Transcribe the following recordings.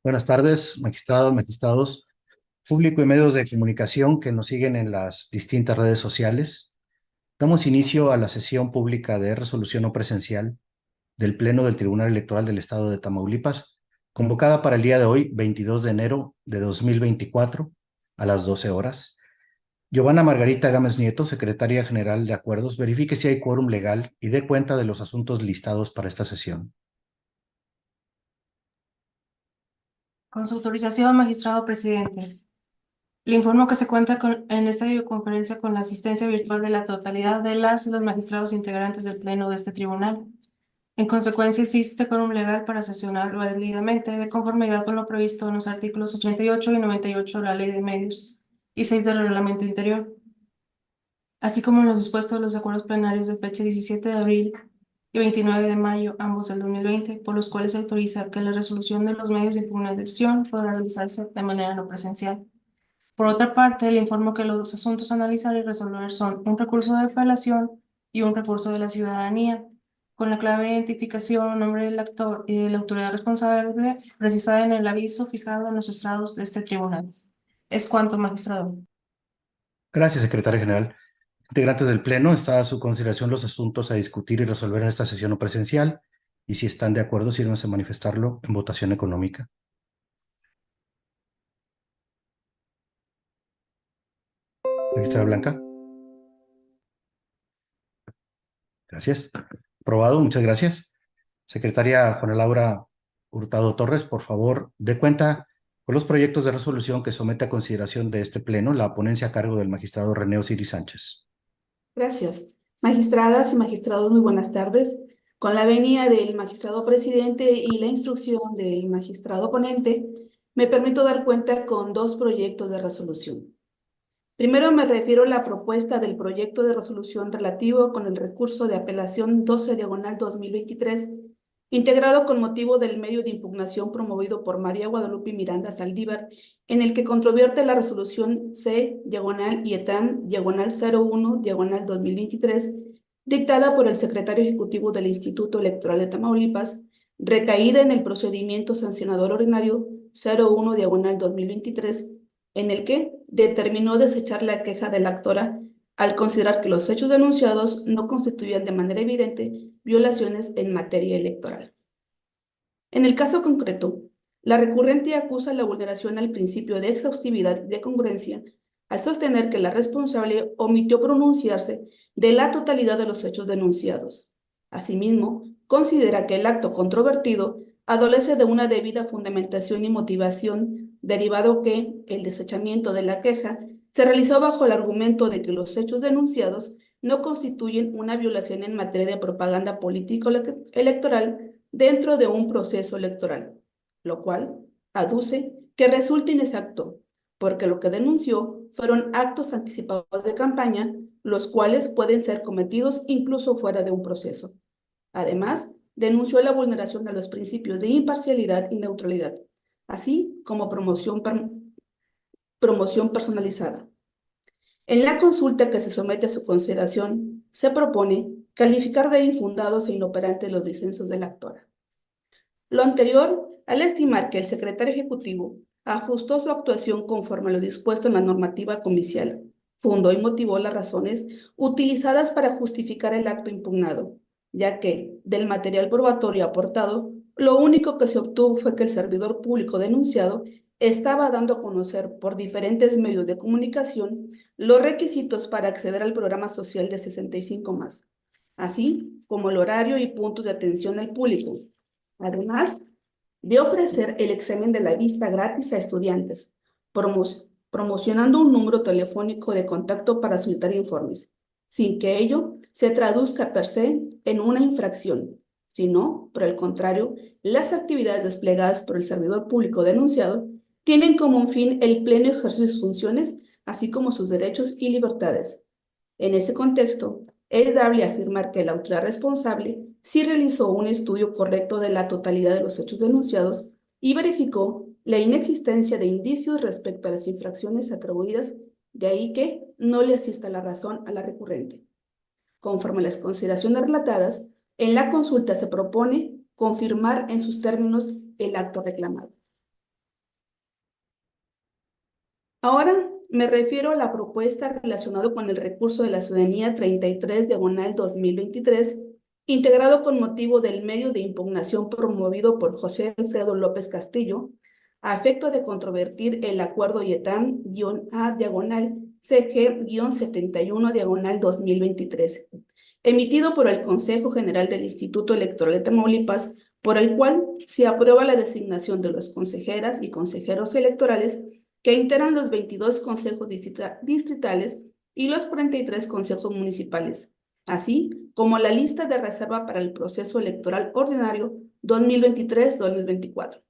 Buenas tardes, magistrados, magistrados, público y medios de comunicación que nos siguen en las distintas redes sociales. Damos inicio a la sesión pública de resolución no presencial del Pleno del Tribunal Electoral del Estado de Tamaulipas, convocada para el día de hoy, 22 de enero de 2024, a las 12 horas. Giovanna Margarita Gámez Nieto, Secretaria General de Acuerdos, verifique si hay quórum legal y dé cuenta de los asuntos listados para esta sesión. Con su autorización, magistrado presidente. Le informo que se cuenta en esta videoconferencia con la asistencia virtual de la totalidad de las y los magistrados integrantes del Pleno de este tribunal. En consecuencia, existe quórum legal para sesionar válidamente de conformidad con lo previsto en los artículos 88 y 98 de la Ley de Medios y 6 del Reglamento Interior, así como en los dispuestos de los acuerdos plenarios de fecha 17 de abril y 29 de mayo, ambos del 2020, por los cuales se autoriza que la resolución de los medios de impugnación pueda realizarse de manera no presencial. Por otra parte, le informo que los asuntos a analizar y resolver son un recurso de apelación y un recurso de la ciudadanía, con la clave de identificación, nombre del actor y de la autoridad responsable precisada en el aviso fijado en los estrados de este tribunal. Es cuanto, magistrado. Gracias, Secretaria General. Integrantes del Pleno, está a su consideración los asuntos a discutir y resolver en esta sesión no presencial, y si están de acuerdo, sírvanse a manifestarlo en votación económica. Magistrada Blanca. Gracias. Aprobado, muchas gracias. Secretaria Juana Laura Hurtado Torres, por favor, dé cuenta con los proyectos de resolución que somete a consideración de este Pleno la ponencia a cargo del magistrado René Osiris Sánchez. Gracias. Magistradas y magistrados, muy buenas tardes. Con la venia del magistrado presidente y la instrucción del magistrado ponente, me permito dar cuenta con dos proyectos de resolución. Primero me refiero a la propuesta del proyecto de resolución relativo con el recurso de apelación 12/2023, integrado con motivo del medio de impugnación promovido por María Guadalupe Miranda Saldívar, en el que controvierte la resolución C/IETAM/01/2023, dictada por el secretario ejecutivo del Instituto Electoral de Tamaulipas, recaída en el procedimiento sancionador ordinario 01/2023, en el que determinó desechar la queja de la actora al considerar que los hechos denunciados no constituían de manera evidente violaciones en materia electoral. En el caso concreto, la recurrente acusa la vulneración al principio de exhaustividad y de congruencia al sostener que la responsable omitió pronunciarse de la totalidad de los hechos denunciados. Asimismo, considera que el acto controvertido adolece de una debida fundamentación y motivación, derivado que el desechamiento de la queja se realizó bajo el argumento de que los hechos denunciados no constituyen una violación en materia de propaganda político-electoral dentro de un proceso electoral, lo cual aduce que resulta inexacto, porque lo que denunció fueron actos anticipados de campaña, los cuales pueden ser cometidos incluso fuera de un proceso. Además, denunció la vulneración de los principios de imparcialidad y neutralidad, así como promoción personalizada. En la consulta que se somete a su consideración, se propone calificar de infundados e inoperantes los disensos de la actora. Lo anterior, al estimar que el secretario ejecutivo ajustó su actuación conforme a lo dispuesto en la normativa comicial, fundó y motivó las razones utilizadas para justificar el acto impugnado, ya que, del material probatorio aportado, lo único que se obtuvo fue que el servidor público denunciado estaba dando a conocer por diferentes medios de comunicación los requisitos para acceder al programa social de 65+, así como el horario y puntos de atención al público, además de ofrecer el examen de la vista gratis a estudiantes, promocionando un número telefónico de contacto para solicitar informes, sin que ello se traduzca per se en una infracción, sino, por el contrario, las actividades desplegadas por el servidor público denunciado tienen como un fin el pleno ejercicio de sus funciones, así como sus derechos y libertades. En ese contexto, es dable afirmar que la autoridad responsable sí realizó un estudio correcto de la totalidad de los hechos denunciados y verificó la inexistencia de indicios respecto a las infracciones atribuidas, de ahí que no le asista la razón a la recurrente. Conforme a las consideraciones relatadas, en la consulta se propone confirmar en sus términos el acto reclamado. Ahora me refiero a la propuesta relacionada con el recurso de la ciudadanía 33/2023, integrado con motivo del medio de impugnación promovido por José Alfredo López Castillo, a efecto de controvertir el acuerdo IETAM-A-CG-71/2023, emitido por el Consejo General del Instituto Electoral de Tamaulipas, por el cual se aprueba la designación de los consejeras y consejeros electorales que integran los 22 consejos distritales y los 43 consejos municipales, así como la lista de reserva para el proceso electoral ordinario 2023-2024.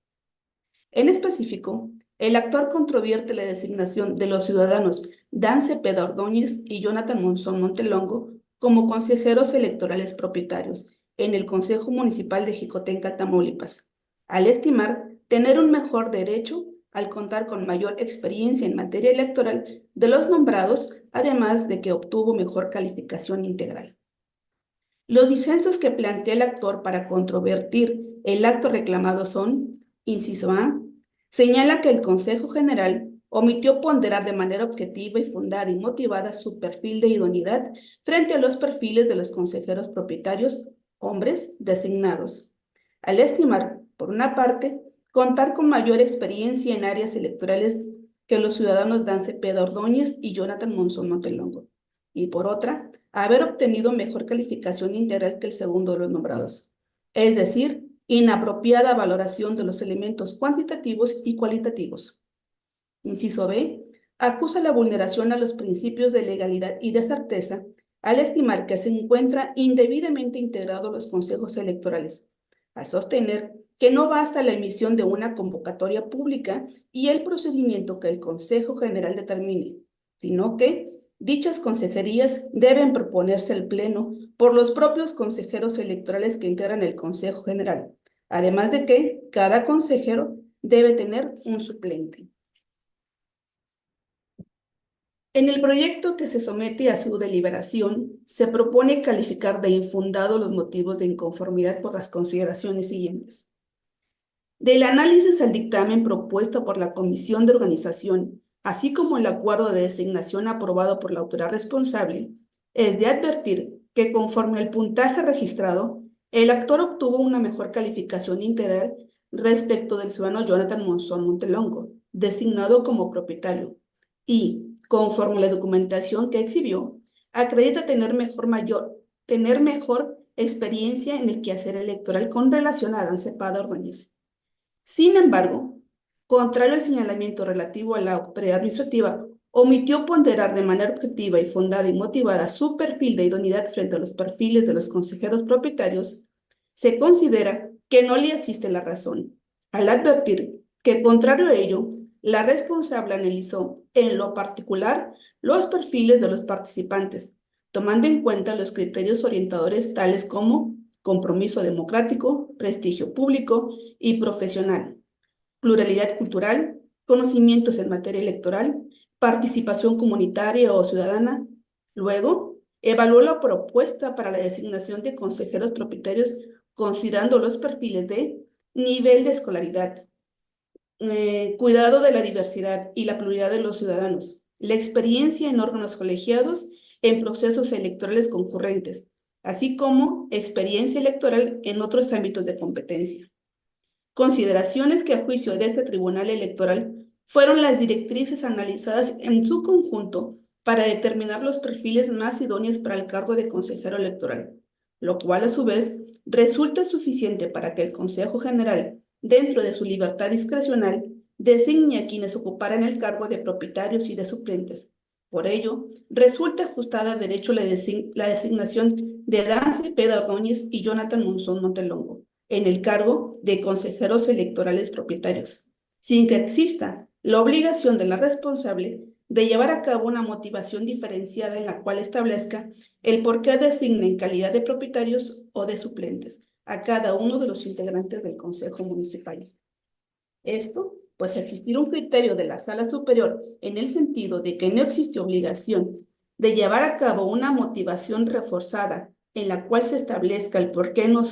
En específico, el actor controvierte la designación de los ciudadanos Dan Cepeda Ordóñez y Jonathan Monzón Montelongo como consejeros electorales propietarios en el Consejo Municipal de Jicotenca, Tamaulipas, al estimar tener un mejor derecho al contar con mayor experiencia en materia electoral de los nombrados, además de que obtuvo mejor calificación integral. Los disensos que plantea el actor para controvertir el acto reclamado son, inciso A, señala que el Consejo General omitió ponderar de manera objetiva y fundada y motivada su perfil de idoneidad frente a los perfiles de los consejeros propietarios, hombres designados, al estimar, por una parte, contar con mayor experiencia en áreas electorales que los ciudadanos Dan Cepeda Ordóñez y Jonathan Monzón Montelongo, y por otra, haber obtenido mejor calificación integral que el segundo de los nombrados, es decir, inapropiada valoración de los elementos cuantitativos y cualitativos. Inciso B, acusa la vulneración a los principios de legalidad y de certeza al estimar que se encuentran indebidamente integrados los consejos electorales, al sostener que no basta la emisión de una convocatoria pública y el procedimiento que el Consejo General determine, sino que dichas consejerías deben proponerse al Pleno por los propios consejeros electorales que integran el Consejo General, además de que cada consejero debe tener un suplente. En el proyecto que se somete a su deliberación, se propone calificar de infundado los motivos de inconformidad por las consideraciones siguientes. Del análisis al dictamen propuesto por la Comisión de Organización, así como el acuerdo de designación aprobado por la autoridad responsable, es de advertir que conforme al puntaje registrado, el actor obtuvo una mejor calificación integral respecto del ciudadano Jonathan Monzón Montelongo, designado como propietario, y, conforme a la documentación que exhibió, acredita tener mejor experiencia en el quehacer electoral con relación a Dan Cepeda Ordóñez. Sin embargo, contrario al señalamiento relativo a la autoridad administrativa, omitió ponderar de manera objetiva y fundada y motivada su perfil de idoneidad frente a los perfiles de los consejeros propietarios, se considera que no le asiste la razón, al advertir que, contrario a ello, la responsable analizó en lo particular los perfiles de los participantes, tomando en cuenta los criterios orientadores tales como compromiso democrático, prestigio público y profesional, pluralidad cultural, conocimientos en materia electoral, participación comunitaria o ciudadana. Luego, evaluó la propuesta para la designación de consejeros propietarios considerando los perfiles de nivel de escolaridad, cuidado de la diversidad y la pluralidad de los ciudadanos, la experiencia en órganos colegiados en procesos electorales concurrentes, así como experiencia electoral en otros ámbitos de competencia. Consideraciones que a juicio de este Tribunal Electoral fueron las directrices analizadas en su conjunto para determinar los perfiles más idóneos para el cargo de consejero electoral, lo cual a su vez resulta suficiente para que el Consejo General, dentro de su libertad discrecional, designe a quienes ocuparan el cargo de propietarios y de suplentes. Por ello, resulta ajustada a derecho la designación de Dan Cepeda Ordóñez y Jonathan Monzón Montelongo en el cargo de consejeros electorales propietarios, sin que exista la obligación de la responsable de llevar a cabo una motivación diferenciada en la cual establezca el por qué designa en calidad de propietarios o de suplentes a cada uno de los integrantes del Consejo Municipal. Esto, pues existir un criterio de la Sala Superior en el sentido de que no existe obligación de llevar a cabo una motivación reforzada en la cual se establezca el por qué no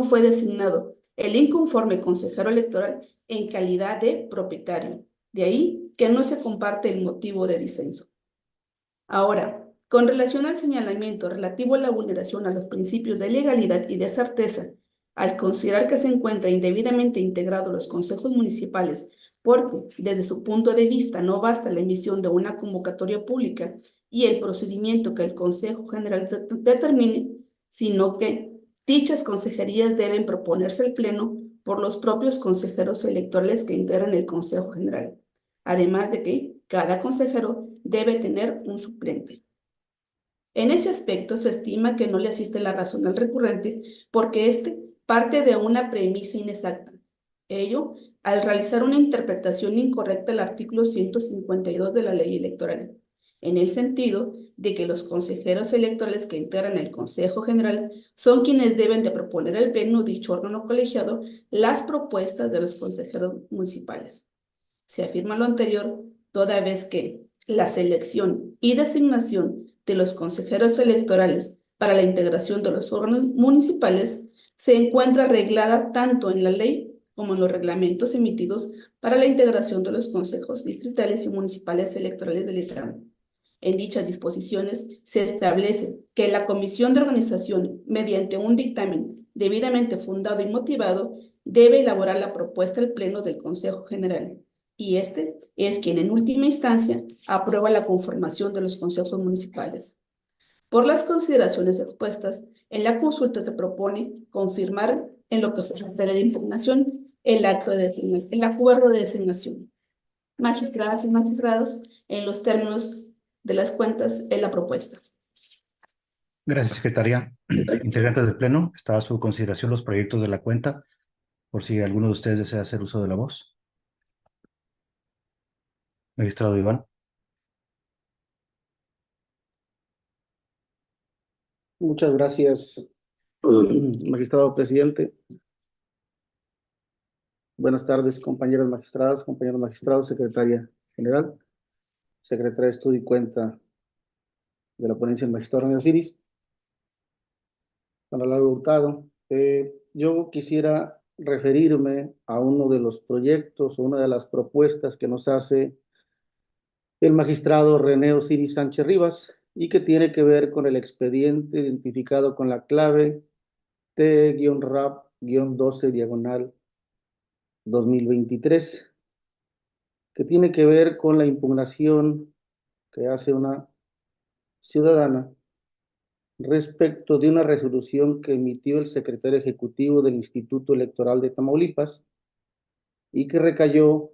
fue designado el inconforme consejero electoral en calidad de propietario, De ahí que no se comparte el motivo de disenso. Ahora, con relación al señalamiento relativo a la vulneración a los principios de legalidad y de certeza, al considerar que se encuentran indebidamente integrados los consejos municipales, porque desde su punto de vista no basta la emisión de una convocatoria pública y el procedimiento que el Consejo General determine, sino que dichas consejerías deben proponerse al Pleno por los propios consejeros electorales que integran el Consejo General, además de que cada consejero debe tener un suplente. En ese aspecto se estima que no le asiste la razón al recurrente porque éste parte de una premisa inexacta. Ello, al realizar una interpretación incorrecta del artículo 152 de la ley electoral, en el sentido de que los consejeros electorales que integran el Consejo General son quienes deben de proponer al Pleno dicho órgano colegiado las propuestas de los consejeros municipales. Se afirma lo anterior toda vez que la selección y designación de los consejeros electorales para la integración de los órganos municipales se encuentra reglada tanto en la ley como en los reglamentos emitidos para la integración de los consejos distritales y municipales electorales del ITAM. En dichas disposiciones se establece que la comisión de organización, mediante un dictamen debidamente fundado y motivado, debe elaborar la propuesta al Pleno del Consejo General, y este es quien en última instancia aprueba la conformación de los consejos municipales. Por las consideraciones expuestas, en la consulta se propone confirmar en lo que se refiere de impugnación el acuerdo de designación. Magistradas y magistrados, en los términos de las cuentas en la propuesta. Gracias, secretaria. Integrantes del Pleno, está a su consideración los proyectos de la cuenta, por si alguno de ustedes desea hacer uso de la voz. Magistrado Iván. Muchas gracias, magistrado presidente. Buenas tardes, compañeras magistradas, compañeros magistrados, secretaria general, secretaria de Estudio y Cuenta de la ponencia del magistrado René Osiris. Para Laura Hurtado, yo quisiera referirme a uno de los proyectos o una de las propuestas que nos hace el magistrado René Osiris Sánchez Rivas y que tiene que ver con el expediente identificado con la clave T-RAP-12/2023, que tiene que ver con la impugnación que hace una ciudadana respecto de una resolución que emitió el secretario ejecutivo del Instituto Electoral de Tamaulipas y que recayó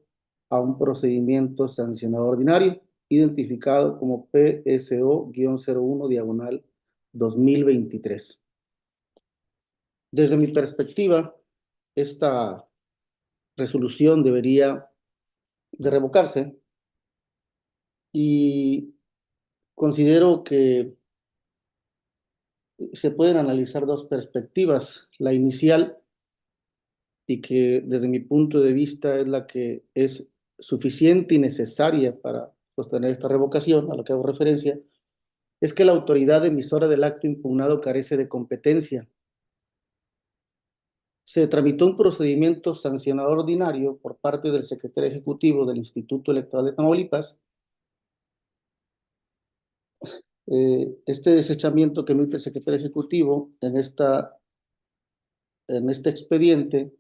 a un procedimiento sancionado ordinario identificado como PSO-01/2023. Desde mi perspectiva, esta resolución debería de revocarse y considero que se pueden analizar dos perspectivas. La inicial, y que desde mi punto de vista es la que es suficiente y necesaria para sostener esta revocación, a la que hago referencia, es que la autoridad emisora del acto impugnado carece de competencia. Se tramitó un procedimiento sancionador ordinario por parte del secretario ejecutivo del Instituto Electoral de Tamaulipas. Este desechamiento que emite el secretario ejecutivo en este expediente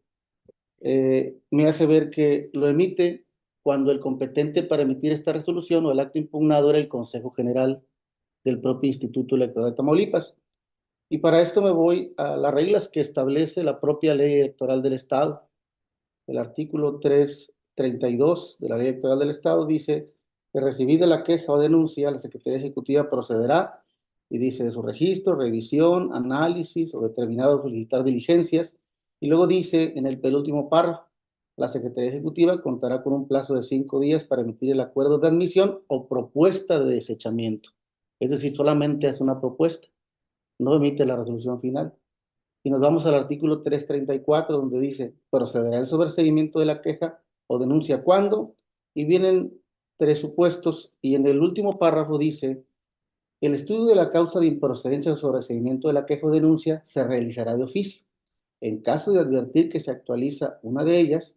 me hace ver que lo emite cuando el competente para emitir esta resolución o el acto impugnado era el Consejo General del propio Instituto Electoral de Tamaulipas. Y para esto me voy a las reglas que establece la propia Ley Electoral del Estado. El artículo 332 de la Ley Electoral del Estado dice que recibida la queja o denuncia, la Secretaría Ejecutiva procederá y dice de su registro, revisión, análisis o determinado solicitar diligencias. Y luego dice en el penúltimo párrafo, la Secretaría Ejecutiva contará con un plazo de 5 días para emitir el acuerdo de admisión o propuesta de desechamiento. Es decir, solamente hace una propuesta, no emite la resolución final. Y nos vamos al artículo 334, donde dice, procederá el sobreseimiento de la queja o denuncia cuando, y vienen 3 supuestos, y en el último párrafo dice, el estudio de la causa de improcedencia o sobreseimiento de la queja o denuncia se realizará de oficio. En caso de advertir que se actualiza una de ellas,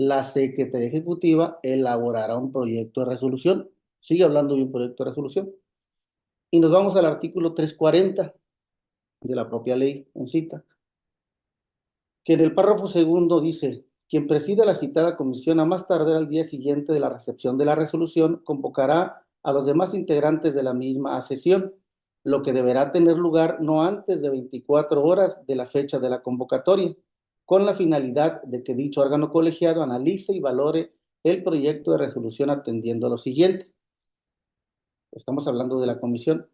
la Secretaría Ejecutiva elaborará un proyecto de resolución. Sigue hablando de un proyecto de resolución. Y nos vamos al artículo 340 de la propia ley en cita, que en el párrafo segundo dice: quien presida la citada comisión a más tardar al día siguiente de la recepción de la resolución convocará a los demás integrantes de la misma a sesión, lo que deberá tener lugar no antes de 24 horas de la fecha de la convocatoria, con la finalidad de que dicho órgano colegiado analice y valore el proyecto de resolución atendiendo a lo siguiente. Estamos hablando de la comisión.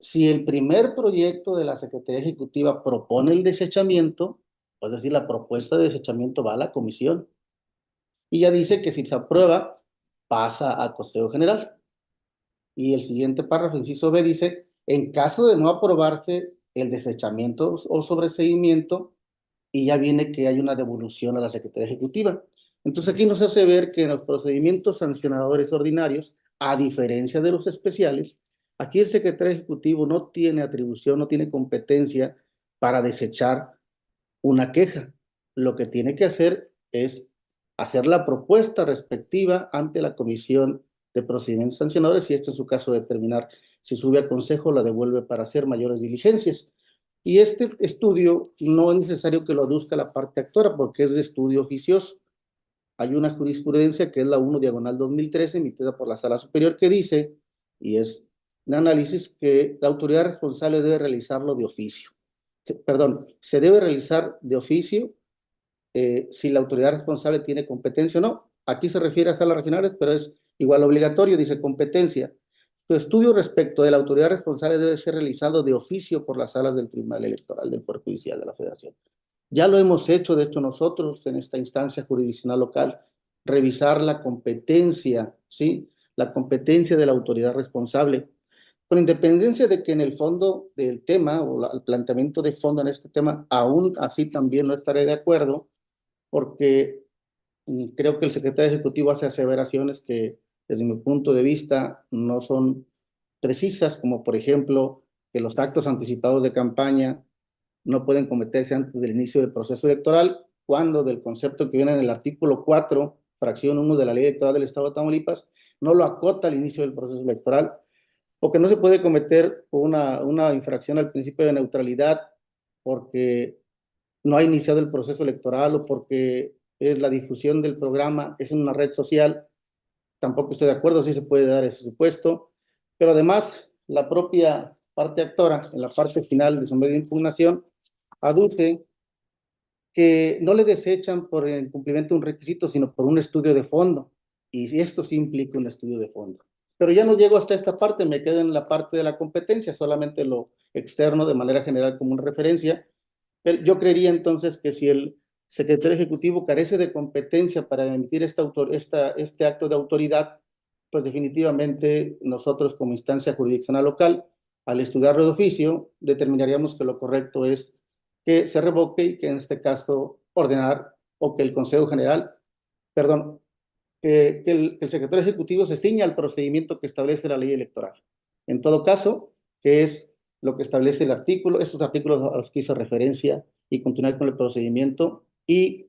Si el primer proyecto de la Secretaría Ejecutiva propone el desechamiento, es decir, la propuesta de desechamiento va a la comisión. Y ya dice que si se aprueba, pasa al Consejo General. Y el siguiente párrafo, inciso B, dice: en caso de no aprobarse el desechamiento o sobreseimiento, y ya viene que hay una devolución a la Secretaría Ejecutiva. Entonces aquí nos hace ver que en los procedimientos sancionadores ordinarios, a diferencia de los especiales, aquí el secretario ejecutivo no tiene atribución, no tiene competencia para desechar una queja. Lo que tiene que hacer es hacer la propuesta respectiva ante la Comisión de Procedimientos Sancionadores, y este es su caso, determinar si sube a consejo o la devuelve para hacer mayores diligencias. Y este estudio no es necesario que lo aduzca la parte actora porque es de estudio oficioso. Hay una jurisprudencia que es la 1/2013 emitida por la Sala Superior que dice, y es de análisis, que la autoridad responsable debe realizarlo de oficio. Perdón, se debe realizar de oficio si la autoridad responsable tiene competencia o no. Aquí se refiere a salas regionales, pero es igual obligatorio, dice competencia. Su estudio respecto de la autoridad responsable debe ser realizado de oficio por las salas del Tribunal Electoral del Poder Judicial de la Federación. Ya lo hemos hecho, de hecho, nosotros en esta instancia jurisdiccional local, revisar la competencia, ¿sí? La competencia de la autoridad responsable. Con independencia de que en el fondo del tema, o el planteamiento de fondo en este tema, aún así también no estaré de acuerdo, porque creo que el secretario ejecutivo hace aseveraciones que, desde mi punto de vista, no son precisas, como por ejemplo, que los actos anticipados de campaña no pueden cometerse antes del inicio del proceso electoral, cuando del concepto que viene en el artículo 4, fracción 1 de la Ley Electoral del Estado de Tamaulipas, no lo acota al inicio del proceso electoral, o que no se puede cometer una infracción al principio de neutralidad porque no ha iniciado el proceso electoral o porque es la difusión del programa es en una red social. Tampoco estoy de acuerdo si se puede dar ese supuesto, pero además la propia parte actora, en la parte final de su medio de impugnación, aduce que no le desechan por el incumplimiento de un requisito, sino por un estudio de fondo, y esto sí implica un estudio de fondo. Pero ya no llego hasta esta parte, me quedo en la parte de la competencia, solamente lo externo de manera general como una referencia. Pero yo creería entonces que si el secretario ejecutivo carece de competencia para emitir este acto de autoridad, pues definitivamente nosotros como instancia jurisdiccional local, al estudiarlo de oficio, determinaríamos que lo correcto es que se revoque y que en este caso ordenar o que el Consejo General, perdón, que el secretario ejecutivo se ciña al procedimiento que establece la ley electoral. En todo caso, que es lo que establece el artículo, estos artículos a los que hice referencia, y continuar con el procedimiento y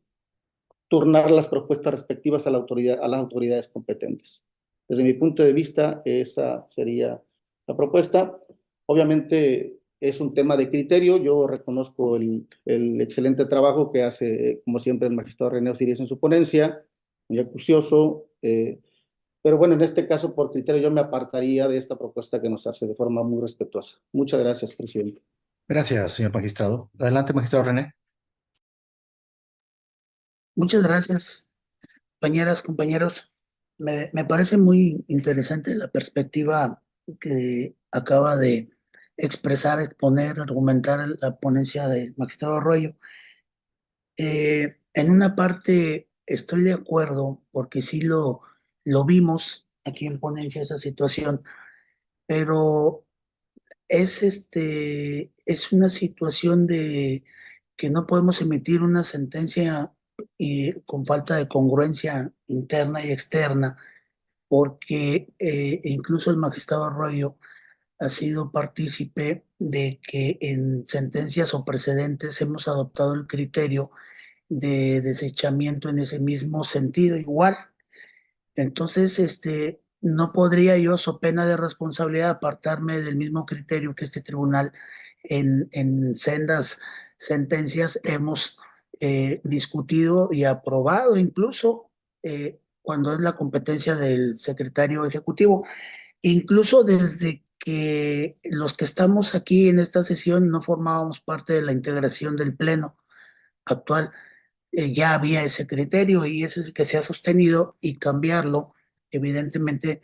turnar las propuestas respectivas a las autoridades competentes. Desde mi punto de vista, esa sería la propuesta. Obviamente es un tema de criterio. Yo reconozco el excelente trabajo que hace, como siempre, el magistrado René Osiris en su ponencia, muy acucioso, pero bueno, en este caso, por criterio, yo me apartaría de esta propuesta que nos hace de forma muy respetuosa. Muchas gracias, presidente. Gracias, señor magistrado. Adelante, magistrado René. Muchas gracias, compañeras, compañeros. Me parece muy interesante la perspectiva que acaba de expresar, exponer, argumentar la ponencia del magistrado Arroyo. En una parte estoy de acuerdo, porque sí lo vimos aquí en ponencia esa situación, pero es una situación de que no podemos emitir una sentencia con falta de congruencia interna y externa, porque incluso el magistrado Arroyo ha sido partícipe de que en sentencias o precedentes hemos adoptado el criterio de desechamiento en ese mismo sentido igual. Entonces, no podría yo, so pena de responsabilidad, apartarme del mismo criterio que este tribunal en sendas sentencias hemos discutido y aprobado incluso cuando es la competencia del secretario ejecutivo. Incluso desde que los que estamos aquí en esta sesión no formábamos parte de la integración del pleno actual, ya había ese criterio y ese es el que se ha sostenido, y cambiarlo, evidentemente,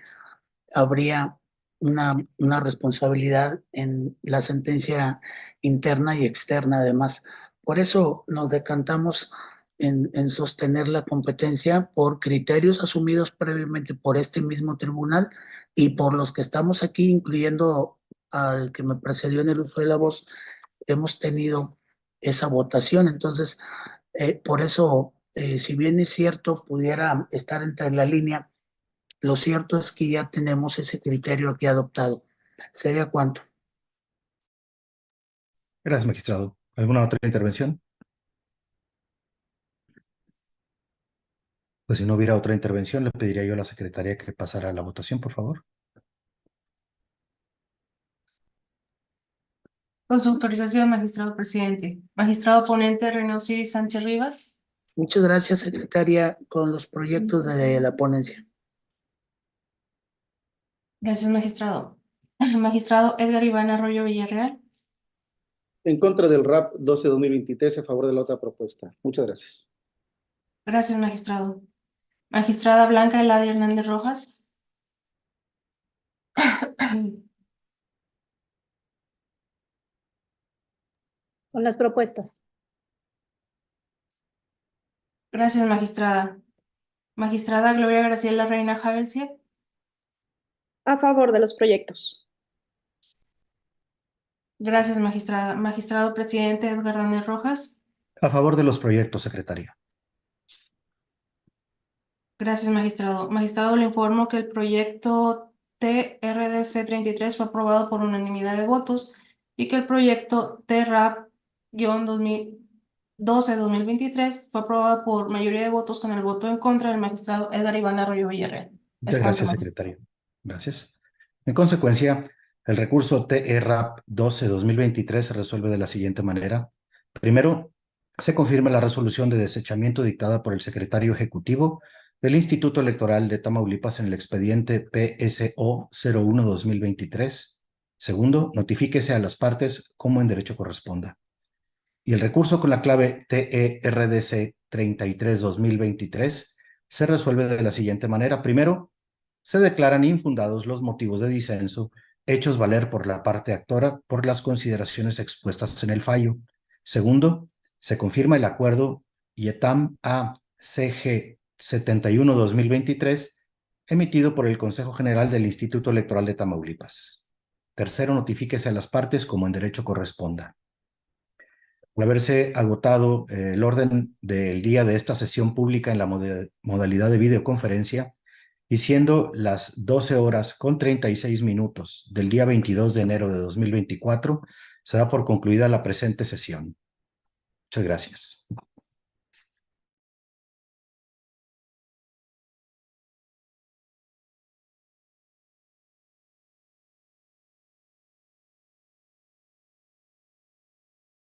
habría una responsabilidad en la sentencia interna y externa además. Por eso nos decantamos en sostener la competencia por criterios asumidos previamente por este mismo tribunal y por los que estamos aquí, incluyendo al que me precedió en el uso de la voz, hemos tenido esa votación. Entonces, por eso, si bien es cierto, pudiera estar entre la línea, lo cierto es que ya tenemos ese criterio aquí adoptado. ¿Sería cuánto? Gracias, magistrado. ¿Alguna otra intervención? Pues si no hubiera otra intervención, le pediría yo a la secretaria que pasara a la votación, por favor. Con su autorización, magistrado presidente. Magistrado ponente René Osiris Sánchez Rivas. Muchas gracias, secretaria, con los proyectos de la ponencia. Gracias, magistrado. Magistrado Edgar Iván Arroyo Villarreal. En contra del RAP 12-2023, a favor de la otra propuesta. Muchas gracias. Gracias, magistrado. Magistrada Blanca Eladia Hernández Rojas. Con las propuestas. Gracias, magistrada. Magistrada Gloria Graciela Reina Javelcia. A favor de los proyectos. Gracias, magistrada. Magistrado presidente Edgar Hernández Rojas. A favor de los proyectos, secretaria. Gracias, magistrado. Magistrado, le informo que el proyecto TRDC 33 fue aprobado por unanimidad de votos y que el proyecto TRAP-12-2023 fue aprobado por mayoría de votos con el voto en contra del magistrado Edgar Iván Arroyo Villarreal. Muchas Es cuanto, gracias, secretario. Gracias. En consecuencia, el recurso TRAP 12-2023 se resuelve de la siguiente manera. Primero, se confirma la resolución de desechamiento dictada por el secretario ejecutivo del Instituto Electoral de Tamaulipas en el expediente PSO 01-2023. Segundo, notifíquese a las partes como en derecho corresponda. Y el recurso con la clave TERDC 33-2023 se resuelve de la siguiente manera. Primero, se declaran infundados los motivos de disenso hechos valer por la parte actora por las consideraciones expuestas en el fallo. Segundo, se confirma el acuerdo IETAM ACG 71-2023 emitido por el Consejo General del Instituto Electoral de Tamaulipas. Tercero, notifíquese a las partes como en derecho corresponda. Al haberse agotado el orden del día de esta sesión pública en la modalidad de videoconferencia, y siendo las 12:36 del día 22 de enero de 2024, se da por concluida la presente sesión. Muchas gracias.